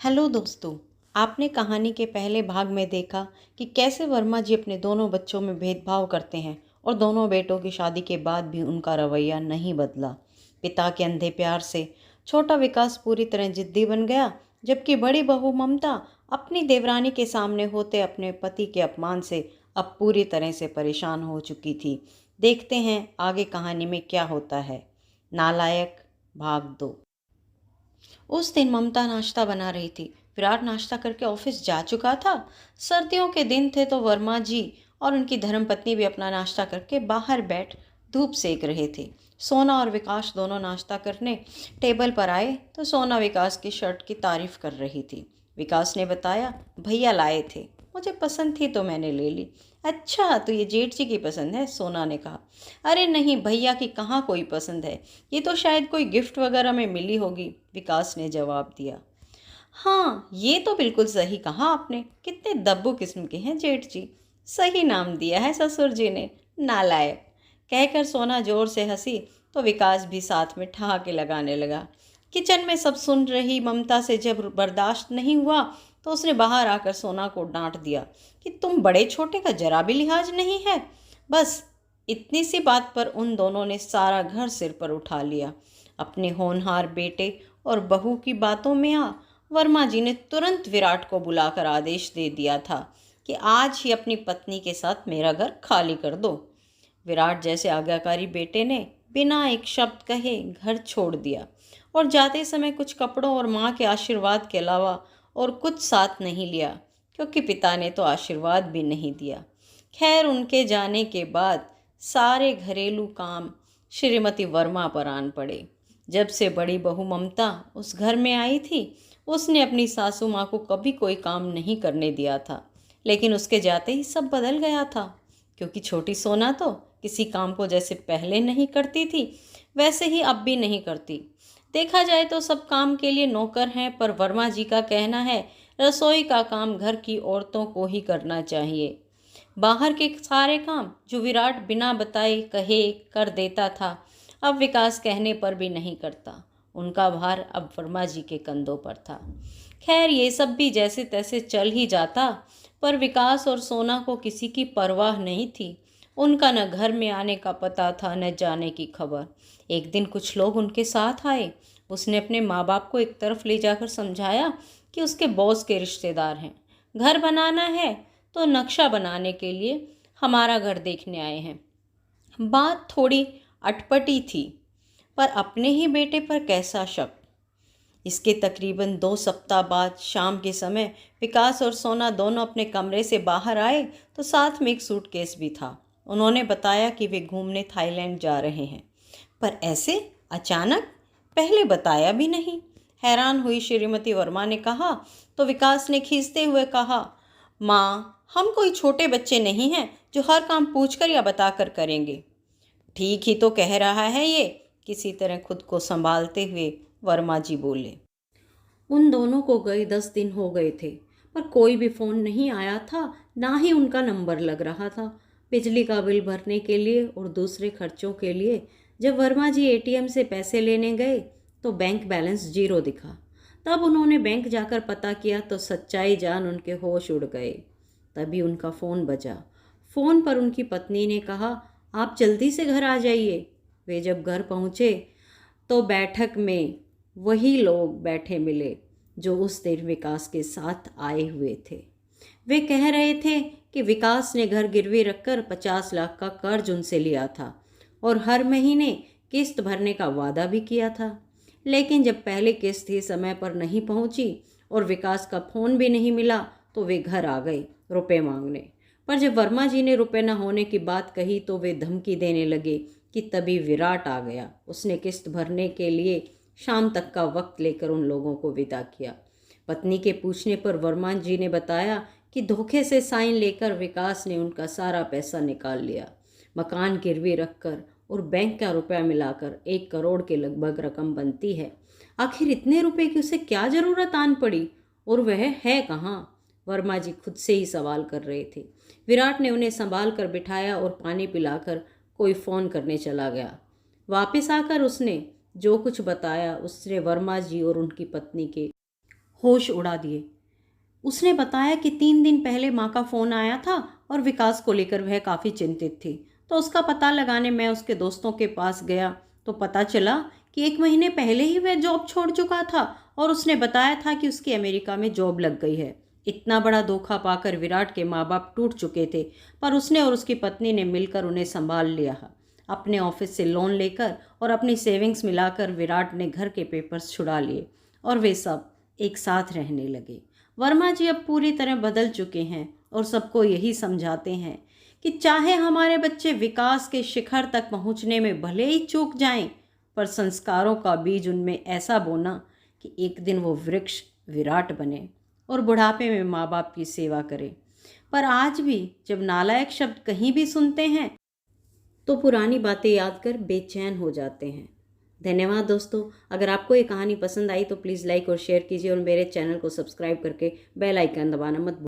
Hello दोस्तों। आपने कहानी के पहले भाग में देखा कि कैसे वर्मा जी अपने दोनों बच्चों में भेदभाव करते हैं और दोनों बेटों की शादी के बाद भी उनका रवैया नहीं बदला। पिता के अंधे प्यार से छोटा विकास पूरी तरह जिद्दी बन गया, जबकि बड़ी बहू ममता अपनी देवरानी के सामने होते अपने पति के अपमान से अब पूरी तरह से परेशान हो चुकी थी। देखते हैं आगे कहानी में क्या होता है। नालायक भाग 2। उस दिन ममता नाश्ता बना रही थी। विराट नाश्ता करके ऑफिस जा चुका था। सर्दियों के दिन थे तो वर्मा जी और उनकी धर्मपत्नी भी अपना नाश्ता करके बाहर बैठ धूप सेक रहे थे। सोना और विकास दोनों नाश्ता करने टेबल पर आए तो सोना विकास की शर्ट की तारीफ कर रही थी। विकास ने बताया, भैया लाए थे, मुझे पसंद थी तो मैंने ले ली। अच्छा, तो ये जेठ जी की पसंद है, सोना ने कहा। अरे नहीं, भैया की कहाँ कोई पसंद है, ये तो शायद कोई गिफ्ट वगैरह में मिली होगी, विकास ने जवाब दिया। हाँ, ये तो बिल्कुल सही कहा आपने, कितने दब्बू किस्म के हैं जेठ जी। सही नाम दिया है ससुर जी ने, नालायक। कहकर सोना जोर से हंसी तो विकास भी साथ में ठहाके लगाने लगा। किचन में सब सुन रही ममता से जब बर्दाश्त नहीं हुआ तो उसने बाहर आकर सोना को डांट दिया कि तुम बड़े छोटे का जरा भी लिहाज नहीं है। बस इतनी सी बात पर उन दोनों ने सारा घर सिर पर उठा लिया। अपने होनहार बेटे और बहू की बातों में आ वर्मा जी ने तुरंत विराट को बुलाकर आदेश दे दिया था कि आज ही अपनी पत्नी के साथ मेरा घर खाली कर दो। विराट जैसे आज्ञाकारी बेटे ने बिना एक शब्द कहे घर छोड़ दिया और जाते समय कुछ कपड़ों और माँ के आशीर्वाद के अलावा और कुछ साथ नहीं लिया, क्योंकि पिता ने तो आशीर्वाद भी नहीं दिया। खैर, उनके जाने के बाद सारे घरेलू काम श्रीमती वर्मा पर आन पड़े। जब से बड़ी बहू ममता उस घर में आई थी, उसने अपनी सासू माँ को कभी कोई काम नहीं करने दिया था, लेकिन उसके जाते ही सब बदल गया था। क्योंकि छोटी सोना तो किसी काम को जैसे पहले नहीं करती थी, वैसे ही अब भी नहीं करती। देखा जाए तो सब काम के लिए नौकर हैं, पर वर्मा जी का कहना है रसोई का काम घर की औरतों को ही करना चाहिए। बाहर के सारे काम जो विराट बिना बताए कहे कर देता था, अब विकास कहने पर भी नहीं करता। उनका भार अब वर्मा जी के कंधों पर था। खैर, ये सब भी जैसे तैसे चल ही जाता, पर विकास और सोना को किसी की परवाह नहीं थी। उनका न घर में आने का पता था न जाने की खबर। एक दिन कुछ लोग उनके साथ आए। उसने अपने माँ बाप को एक तरफ ले जाकर समझाया कि उसके बॉस के रिश्तेदार हैं, घर बनाना है तो नक्शा बनाने के लिए हमारा घर देखने आए हैं। बात थोड़ी अटपटी थी, पर अपने ही बेटे पर कैसा शक। इसके तकरीबन 2 सप्ताह बाद शाम के समय विकास और सोना दोनों अपने कमरे से बाहर आए तो साथ में एक सूटकेस भी था। उन्होंने बताया कि वे घूमने थाईलैंड जा रहे हैं। पर ऐसे अचानक, पहले बताया भी नहीं, हैरान हुई श्रीमती वर्मा ने कहा। तो विकास ने खींचते हुए कहा, माँ, हम कोई छोटे बच्चे नहीं हैं जो हर काम पूछकर या बताकर करेंगे। ठीक ही तो कह रहा है ये, किसी तरह खुद को संभालते हुए वर्मा जी बोले। उन दोनों को गए 10 दिन हो गए थे, पर कोई भी फ़ोन नहीं आया था, ना ही उनका नंबर लग रहा था। बिजली का बिल भरने के लिए और दूसरे खर्चों के लिए जब वर्मा जी एटीएम से पैसे लेने गए तो बैंक बैलेंस 0 दिखा। तब उन्होंने बैंक जाकर पता किया तो सच्चाई जान उनके होश उड़ गए। तभी उनका फ़ोन बजा। फ़ोन पर उनकी पत्नी ने कहा, आप जल्दी से घर आ जाइए। वे जब घर पहुँचे तो बैठक में वही लोग बैठे मिले जो उस दिन विकास के साथ आए हुए थे। वे कह रहे थे कि विकास ने घर गिरवी रखकर 50 लाख का कर्ज उनसे लिया था और हर महीने किस्त भरने का वादा भी किया था। लेकिन जब पहली किस्त ही समय पर नहीं पहुंची और विकास का फ़ोन भी नहीं मिला तो वे घर आ गए रुपए मांगने। पर जब वर्मा जी ने रुपए न होने की बात कही तो वे धमकी देने लगे कि तभी विराट आ गया। उसने किस्त भरने के लिए शाम तक का वक्त लेकर उन लोगों को विदा किया। पत्नी के पूछने पर वर्मा जी ने बताया कि धोखे से साइन लेकर विकास ने उनका सारा पैसा निकाल लिया। मकान गिरवी रखकर और बैंक का रुपया मिलाकर 1 करोड़ के लगभग रकम बनती है। आखिर इतने रुपए की उसे क्या ज़रूरत आन पड़ी, और वह है कहाँ? वर्मा जी खुद से ही सवाल कर रहे थे। विराट ने उन्हें संभाल कर बिठाया और पानी पिलाकर कोई फ़ोन करने चला गया। वापस आकर उसने जो कुछ बताया उसने वर्मा जी और उनकी पत्नी के होश उड़ा दिए। उसने बताया कि 3 दिन पहले माँ का फ़ोन आया था और विकास को लेकर वह काफ़ी चिंतित थी। तो उसका पता लगाने मैं उसके दोस्तों के पास गया तो पता चला कि 1 महीने पहले ही वह जॉब छोड़ चुका था और उसने बताया था कि उसकी अमेरिका में जॉब लग गई है। इतना बड़ा धोखा पाकर विराट के माँ बाप टूट चुके थे, पर उसने और उसकी पत्नी ने मिलकर उन्हें संभाल लिया। अपने ऑफिस से लोन लेकर और अपनी सेविंग्स मिलाकर विराट ने घर के पेपर्स छुड़ा लिए और वे सब एक साथ रहने लगे। वर्मा जी अब पूरी तरह बदल चुके हैं और सबको यही समझाते हैं कि चाहे हमारे बच्चे विकास के शिखर तक पहुंचने में भले ही चूक जाएं, पर संस्कारों का बीज उनमें ऐसा बोना कि एक दिन वो वृक्ष विराट बने और बुढ़ापे में माँ बाप की सेवा करे। पर आज भी जब नालायक शब्द कहीं भी सुनते हैं तो पुरानी बातें याद कर बेचैन हो जाते हैं। धन्यवाद दोस्तों। अगर आपको ये कहानी पसंद आई तो प्लीज़ लाइक और शेयर कीजिए और मेरे चैनल को सब्सक्राइब करके बेल आइकन दबाना मत भूलिए।